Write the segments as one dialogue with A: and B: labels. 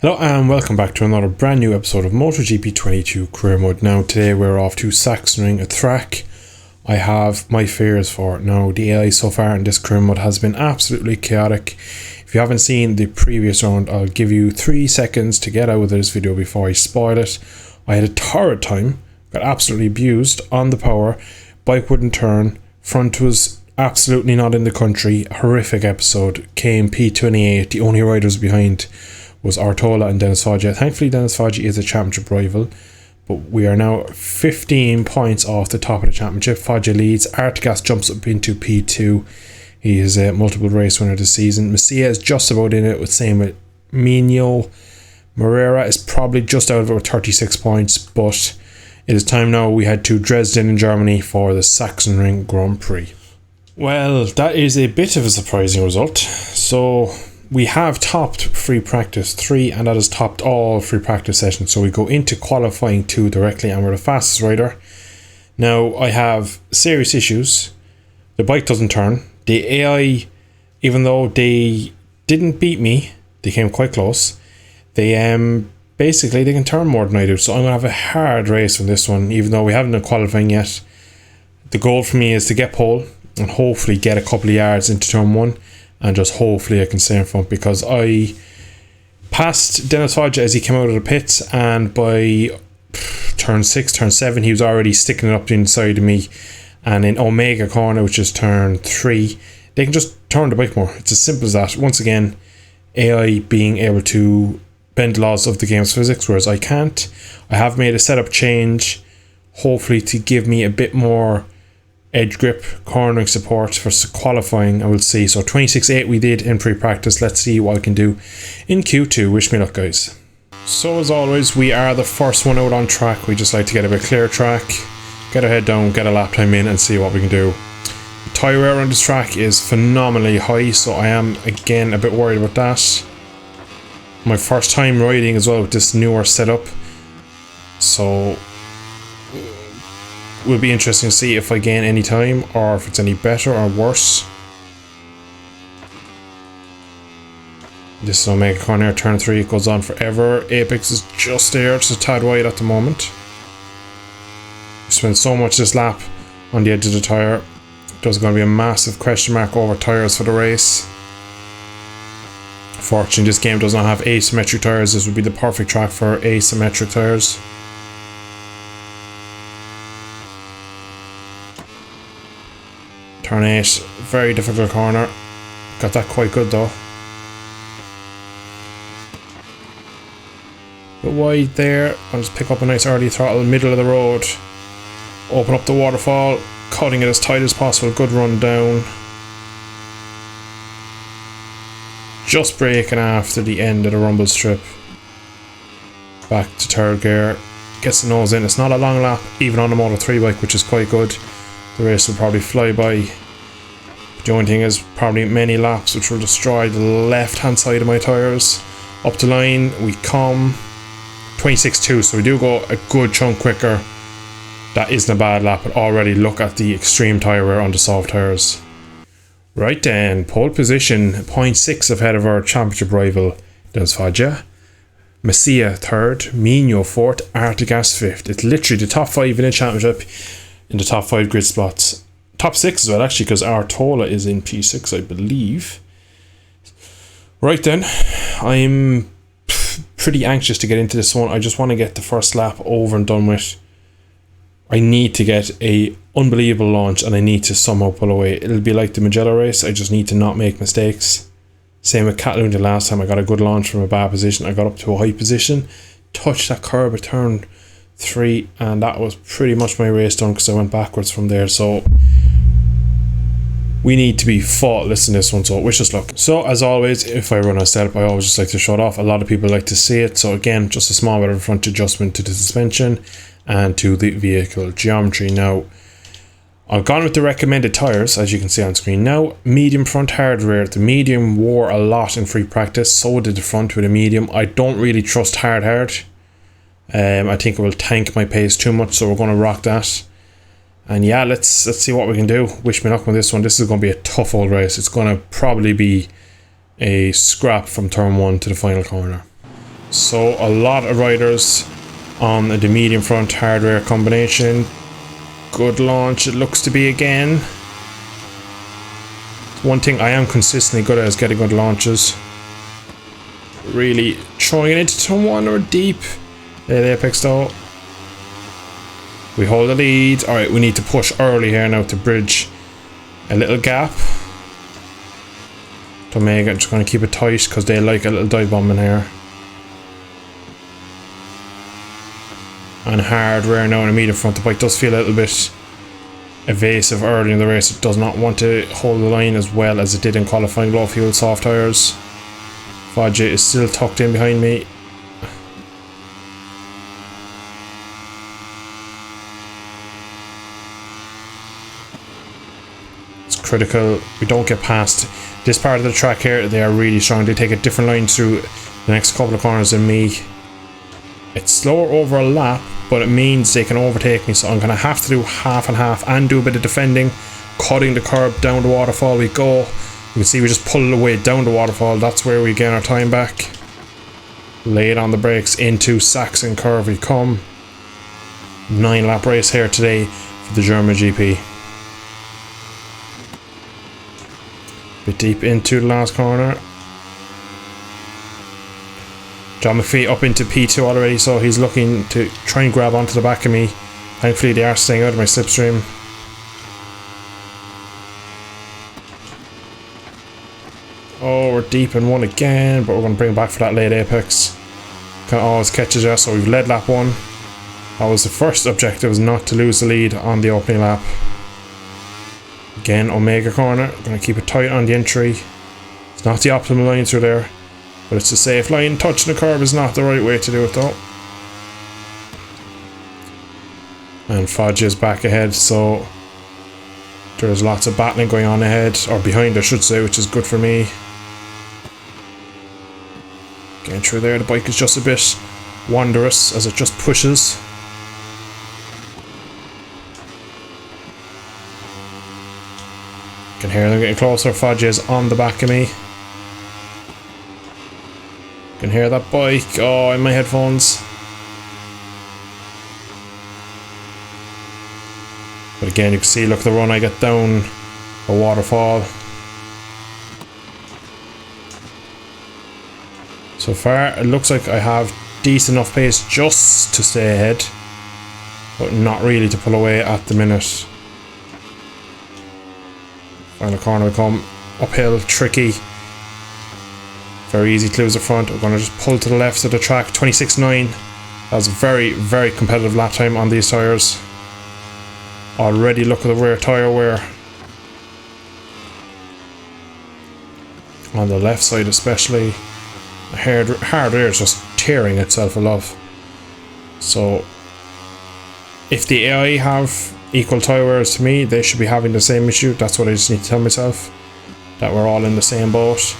A: Hello and welcome back to another brand new episode of MotoGP 22 Career Mode. Now today we're off to Sachsenring, a track I have my fears for. Now the AI so far in this career mode has been absolutely chaotic. If you haven't seen the previous round, I'll give you 3 seconds to get out of this video before I spoil it. I had a torrid time, got absolutely abused on the power, bike wouldn't turn, front was absolutely not in the country, horrific episode, came P28, the only riders behind was Artola and Dennis Foggia. Thankfully Dennis Foggia is a championship rival, but we are now 15 points off the top of the championship. Foggia leads, Artigas jumps up into P2, he is a multiple race winner this season. Messia is just about in it, with same with Mino. Moreira is probably just out of it with 36 points, but it is time now. We head to Dresden in Germany for the Sachsenring Grand Prix. Well, that is a bit of a surprising result. So we have topped free practice 3, and that has topped all free practice sessions. So we go into qualifying 2 directly, and we're the fastest rider. Now I have serious issues. The bike doesn't turn. The AI, even though they didn't beat me, they came quite close. They basically they can turn more than I do. So I'm gonna have a hard race from this one, even though we haven't done qualifying yet. The goal for me is to get pole and hopefully get a couple of yards into turn 1. And just hopefully I can stay in front, because I passed Dennis Foggia as he came out of the pits, and by turn 6, turn 7 he was already sticking it up the inside of me. And in Omega corner, which is turn 3, they can just turn the bike more. It's as simple as that. Once again, AI being able to bend the laws of the game's physics, whereas I can't. I have made a setup change, hopefully to give me a bit more edge grip, cornering support for qualifying. I will see. So 26.8 we did in pre-practice. Let's see what I can do in Q2. Wish me luck, guys. So as always, we are the first one out on track. We just like to get a bit clear track, get our head down, get a lap time in, and see what we can do. The tyre wear on this track is phenomenally high, so I am again a bit worried about that. My first time riding as well with this newer setup, so will be interesting to see if I gain any time or if it's any better or worse. This is Omega corner, turn 3, it goes on forever. Apex is just there, just a tad wide at the moment. We spent so much this lap on the edge of the tyre. There's going to be a massive question mark over tyres for the race. Fortunately, this game does not have asymmetric tyres. This would be the perfect track for asymmetric tyres. Turn 8, very difficult corner. Got that quite good though. But wide there. I'll just pick up a nice early throttle, middle of the road. Open up the waterfall, cutting it as tight as possible. Good run down. Just braking after the end of the rumble strip. Back to third gear. Gets the nose in. It's not a long lap, even on the Moto 3 bike, which is quite good. The race will probably fly by. The only thing is probably many laps which will destroy the left hand side of my tyres. Up the line we come 26.2, so we do go a good chunk quicker. That isn't a bad lap, but already look at the extreme tyre wear on the soft tyres. Right then, pole position, 0.6 ahead of our championship rival Dennis Foggia. Messia 3rd, Mino 4th, Artigas 5th. It's literally the top 5 in the championship, in the top 5 grid spots. Top 6 as well, actually, because Artola is in P6, I believe. Right then, I'm pretty anxious to get into this one. I just want to get the first lap over and done with. I need to get a unbelievable launch, and I need to somehow pull away. It'll be like the Mugello race. I just need to not make mistakes. Same with Catalunya last time. I got a good launch from a bad position. I got up to a high position, touched that curb at turn 3, and that was pretty much my race done, because I went backwards from there. So we need to be faultless in this one, so wish us luck. So as always, if I run a setup, I always just like to show it off. A lot of people like to see it, so again, just a small bit of front adjustment to the suspension and to the vehicle geometry. Now I've gone with the recommended tyres, as you can see on screen now. Medium front, hard rear. The medium wore a lot in free practice, so did the front with a medium. I don't really trust hard. I think it will tank my pace too much, so we're going to rock that. And yeah, let's see what we can do. Wish me luck with this one. This is going to be a tough old race. It's going to probably be a scrap from turn 1 to the final corner. So a lot of riders on the medium front hardware combination. Good launch it looks to be again. One thing I am consistently good at is getting good launches. Really throwing it into someone or deep. There the apex though. We hold the lead. Alright, we need to push early here now to bridge a little gap. Omega, I'm just going to keep it tight because they like a little dive bomb in here. And hardware now in the medium front. The bike does feel a little bit evasive early in the race. It does not want to hold the line as well as it did in qualifying. Low fuel soft tyres. Fodja is still tucked in behind me. It's critical we don't get past this part of the track here. They are really strong. They take a different line through the next couple of corners than me. It's slower over a lap, but it means they can overtake me, so I'm going to have to do half and half and do a bit of defending. Cutting the curb, down the waterfall we go. You can see we just pull it away down the waterfall. That's where we gain our time back. Lay it on the brakes into Saxon curve we come. 9-lap race here today for the German GP. Bit deep into the last corner. John McPhee up into P2 already, so he's looking to try and grab onto the back of me. Thankfully they are staying out of my slipstream. Oh, we're deep in one again, but we're going to bring it back for that late apex. Can always catch us, so we've led lap 1. That was the first objective, was not to lose the lead on the opening lap. Again, Omega corner, going to keep it tight on the entry. It's not the optimal line through there, but it's a safe line. Touching the curb is not the right way to do it though. And Fodja is back ahead, so there's lots of battling going on ahead, or behind I should say, which is good for me. Getting through there, the bike is just a bit wondrous as it just pushes. Can hear them getting closer. Fodja is on the back of me. Can hear that bike. Oh, in my headphones. But again, you can see, look at the run I get down a waterfall. So far, it looks like I have decent enough pace just to stay ahead, but not really to pull away at the minute. Final corner we come. Uphill, tricky. Very easy to lose the front. We're going to just pull to the left of the track. 26.9. That was a very, very competitive lap time on these tyres. Already look at the rear tyre wear. On the left side especially. The hard rear is just tearing itself a love. So if the AI have equal tyre wears to me, they should be having the same issue. That's what I just need to tell myself. That we're all in the same boat.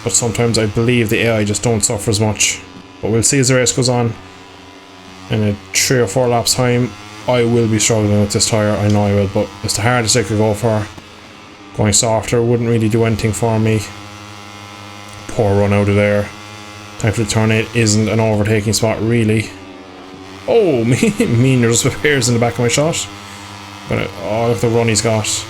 A: But sometimes I believe the AI just don't suffer as much. But we'll see as the race goes on. In a 3 or 4 laps time, I will be struggling with this tyre. I know I will, but it's the hardest I could go for. Going softer wouldn't really do anything for me. Poor run out of there. Thankfully turn 8 isn't an overtaking spot really. Oh, mean there's repairs in the back of my shot. Oh, look at the run he's got.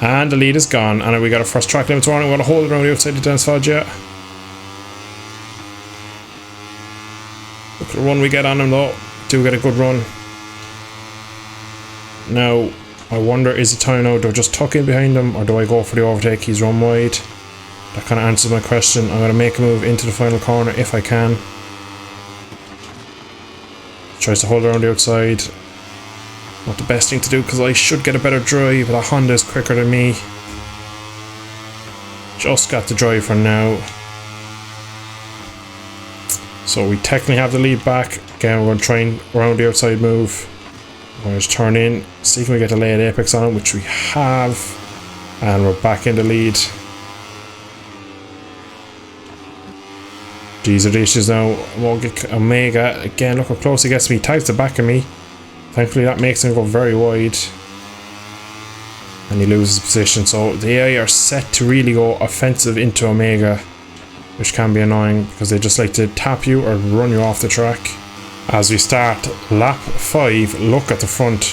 A: And the lead is gone, and we got a first track limits running. We want to hold it around the outside of Dennis Fodja. Look at the run we get on him though. Do get a good run. Now, I wonder, is it time now? Do I just tuck in behind him, or do I go for the overtake? He's run wide. That kind of answers my question. I'm going to make a move into the final corner if I can. Tries to hold around the outside. Not the best thing to do because I should get a better drive, but that Honda is quicker than me. Just got the drive for now. So we technically have the lead back. Again, we're going to try and round the outside move. We're going to just turn in, see if we can get a late apex on it, which we have. And we're back in the lead. These are the issues now. Omega, again, look how close he gets to me. Tags the back of me. Thankfully that makes him go very wide. And he loses position. So the AI are set to really go offensive into Omega. which can be annoying because they just like to tap you or run you off the track. As we start lap 5, look at the front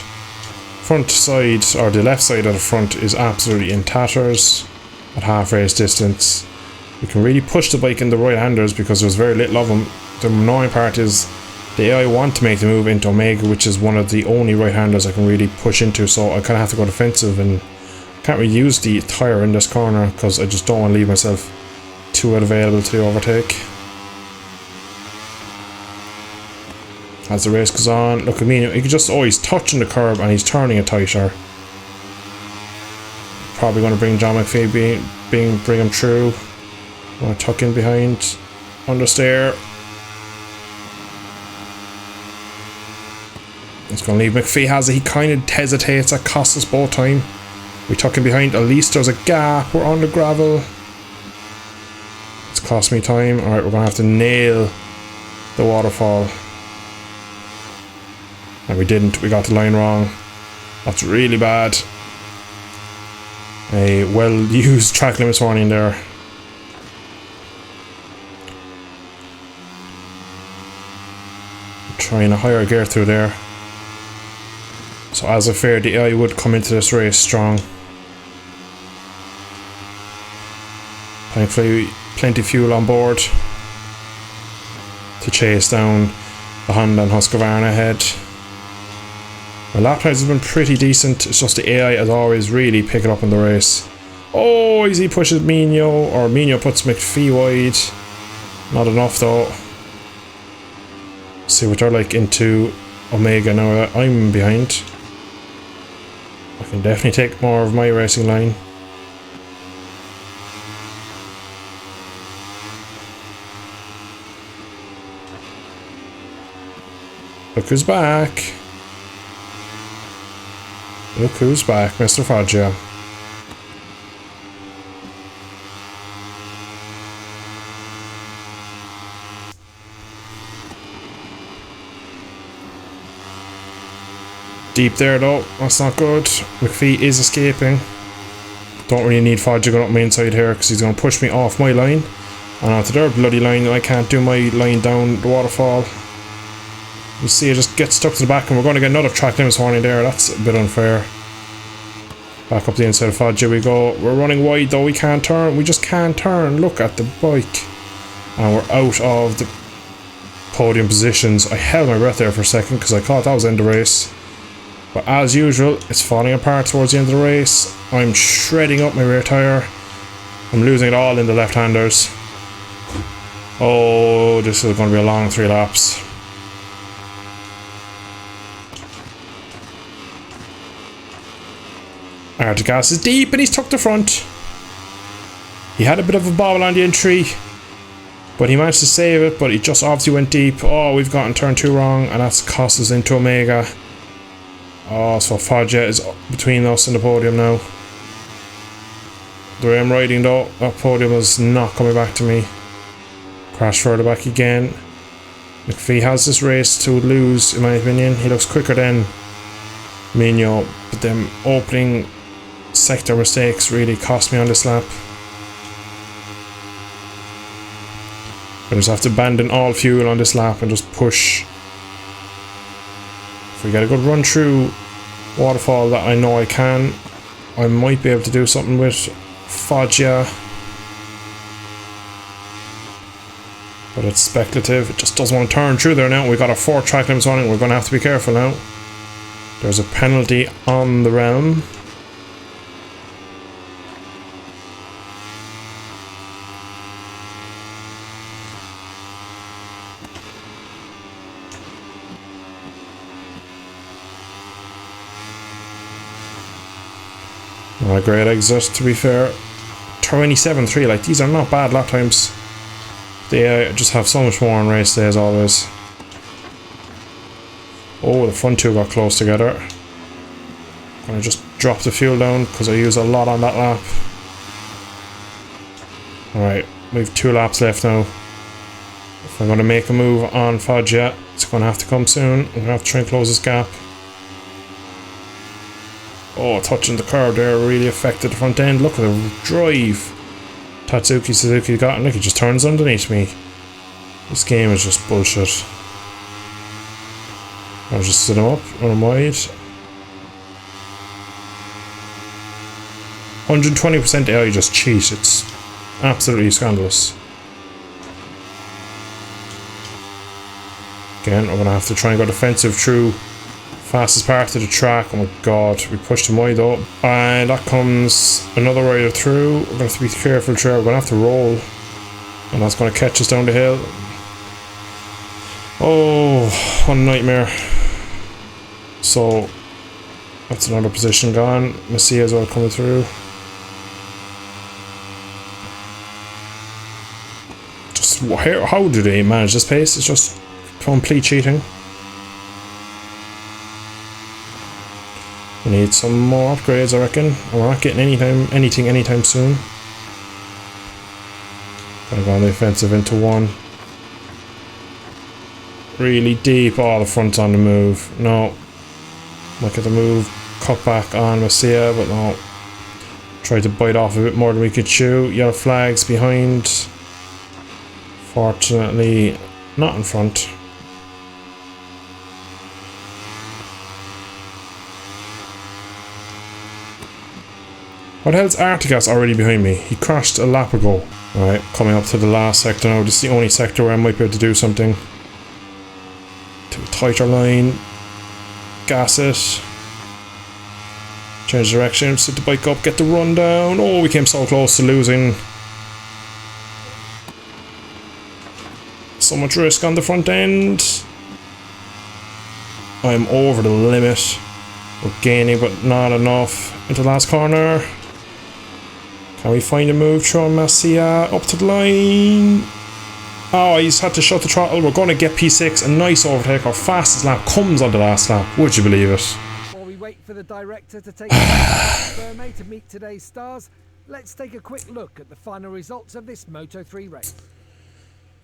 A: side, or the left side of the front is absolutely in tatters at half race distance. You can really push the bike in the right handers because there's very little of them. The annoying part is the AI want to make the move into Omega, which is one of the only right handers I can really push into, so I kind of have to go defensive and can't really use the tyre in this corner because I just don't want to leave myself too available to the overtake. As the race goes on, look at me, he can just, he's touching the curb and he's turning it tighter. Probably going to bring John McPhee, bring him through. I'm going to tuck in behind, understeer. It's going to leave McPhee has it, he kind of hesitates, that costs us both time. We tuck in behind, at least there's a gap, we're on the gravel. It's cost me time. Alright, we're going to have to nail the waterfall. And we didn't, we got the line wrong. That's really bad. A well used track limits warning there. Trying a higher gear through there. So as I feared, the AI would come into this race strong. Thankfully, plenty of fuel on board to chase down the Honda and Husqvarna ahead. My lap times have been pretty decent, it's just the AI as always really pick it up in the race. Oh, he pushes Mino, or Mino puts McPhee wide. Not enough though. See what they're like into Omega now that I'm behind. I can definitely take more of my racing line. Look who's back. Look who's back, Mr. Foggia. Deep there though, that's not good. McPhee is escaping. Don't really need Foggia going up my inside here because he's going to push me off my line and onto their bloody line, and I can't do my line down the waterfall. You see, it just gets stuck to the back, and we're going to get another track limits warning there. That's a bit unfair. Back up the inside of Foggia we go. We're running wide though, we can't turn. We just can't turn. Look at the bike. And we're out of the podium positions. I held my breath there for a second because I thought that was the end of the race. But as usual, it's falling apart towards the end of the race. I'm shredding up my rear tyre. I'm losing it all in the left-handers. Oh, this is going to be a long 3 laps. Artigas is deep and he's tucked the front. He had a bit of a bobble on the entry, but he managed to save it, but he just obviously went deep. Oh, we've gotten turn 2 wrong, and that's cost us into Omega. Oh, so Foggia is between us and the podium now. The way I'm riding though, that podium is not coming back to me. Crash further back again. McPhee has this race to lose, in my opinion. He looks quicker than Mino, but them opening sector mistakes really cost me on this lap. I just have to abandon all fuel on this lap and just push. If we get a good run through waterfall that I know I can, I might be able to do something with Foggia. But it's speculative, it just doesn't want to turn through there now. We've got a 4 track limits on it, we're going to have to be careful now. There's a penalty on the realm. Not a great exit, to be fair. 27.3, like these are not bad lap times. They just have so much more on race day as always. Oh, the front 2 got close together. I'm gonna just drop the fuel down because I use a lot on that lap. Alright, we have 2 laps left now. If I'm gonna make a move on Foggia, it's gonna have to come soon. I'm gonna have to try and close this gap. Oh, touching the curb there really affected the front end. Look at the drive. Tatsuki Suzuki got, and look, he just turns underneath me. This game is just bullshit. I'll just sit him up, run him wide. 120% AI just cheat. It's absolutely scandalous. Again, we're gonna have to try and go defensive through fastest part of the track. Oh my god, we pushed him wide up. And that comes another rider through. We're gonna have to be careful through. We're gonna have to roll. And that's gonna catch us down the hill. Oh, what a nightmare. So, that's another position gone. Messi as well coming through. Just, how do they manage this pace? It's just complete cheating. We need some more upgrades, I reckon. We're not getting anything anytime soon. Gonna go on the offensive into one. Really deep. Oh, the front's on the move. No. Look at the move. Cut back on Messia, but no. Tried to bite off a bit more than we could chew. Yellow flags behind. Fortunately, not in front. What the hell's Artigas already behind me? He crashed a lap ago. Alright, coming up to the last sector now. This is the only sector where I might be able to do something. To a tighter line. Gas it. Change direction, sit the bike up, get the run down. Oh, we came so close to losing. So much risk on the front end. I'm over the limit. We're gaining, but not enough. Into the last corner. Can we find a move through Massia up to the line? Oh, he's had to shut the throttle. We're going to get P6. A nice overtake. Our fastest lap comes on the last lap. Would you believe it?
B: While we wait for the director to take to meet today's stars, let's take a quick look at the final results of this Moto3 race.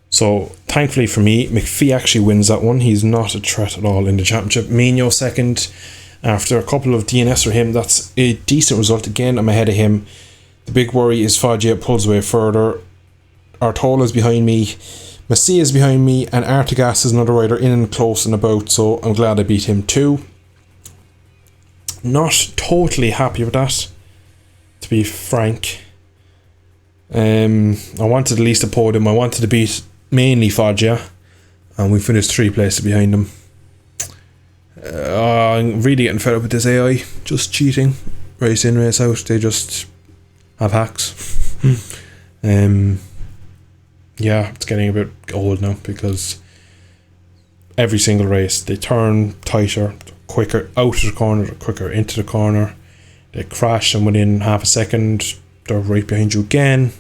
A: So, thankfully for me, McPhee actually wins that one. He's not a threat at all in the championship. Mino second. After a couple of DNS for him, that's a decent result. Again, I'm ahead of him. The big worry is Foggia pulls away further. Artola is behind me. Messi is behind me. And Artigas is another rider in and close and about. So I'm glad I beat him too. Not totally happy with that, to be frank. I wanted at least a podium. I wanted to beat mainly Foggia. And we finished 3 places behind him. I'm really getting fed up with this AI. Just cheating. Race in, race out. They just have hacks. Yeah, it's getting a bit old now because every single race they turn tighter, quicker out of the corner, quicker into the corner. They crash and within half a second they're right behind you again.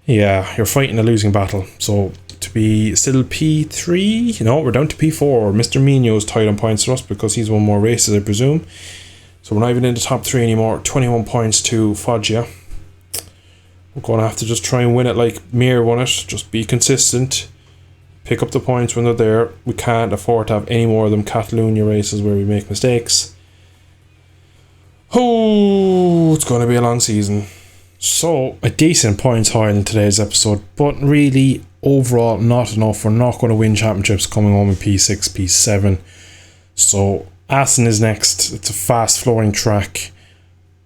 A: Yeah, you're fighting a losing battle. So to be still P3, no, we're down to P4. Mr. Mino's tied on points for us because he's won more races, I presume. So we're not even in the top 3 anymore. 21 points to Foggia. We're going to have to just try and win it like Mir won it. Just be consistent. Pick up the points when they're there. We can't afford to have any more of them Catalunya races where we make mistakes. Oh, it's going to be a long season. So, a decent points haul in today's episode, but really, overall, not enough. We're not going to win championships coming home in P6, P7. So, Assen is next. It's a fast flowing track.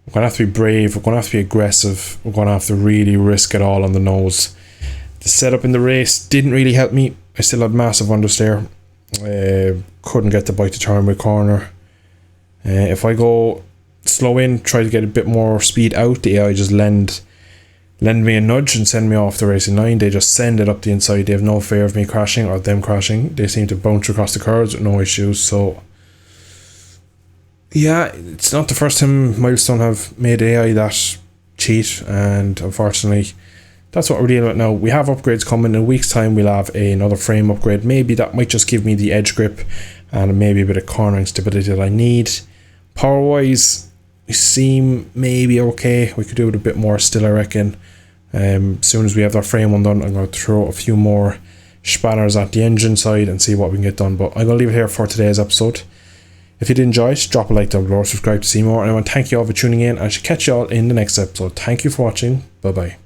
A: We're going to have to be brave. We're going to have to be aggressive. We're going to have to really risk it all on the nose. The setup in the race didn't really help me. I still had massive understeer. Couldn't get the bike to turn my corner. If I go slow in, try to get a bit more speed out, the AI just lend me a nudge and send me off the racing line. They just send it up the inside. They have no fear of me crashing or them crashing. They seem to bounce across the curves with no issues. So yeah, it's not the first time Milestone have made AI that cheat, and unfortunately that's what we're dealing with now. We have upgrades coming. In a week's time we'll have another frame upgrade. Maybe that might just give me the edge grip and maybe a bit of cornering stability that I need. Power wise, we seem maybe okay. We could do it a bit more still, I reckon. As soon as we have that frame one done, I'm going to throw a few more spanners at the engine side and see what we can get done. But I'm going to leave it here for today's episode. If you did enjoy it, drop a like down below, subscribe to see more, and I want to thank you all for tuning in. I should catch you all in the next episode. Thank you for watching. Bye bye.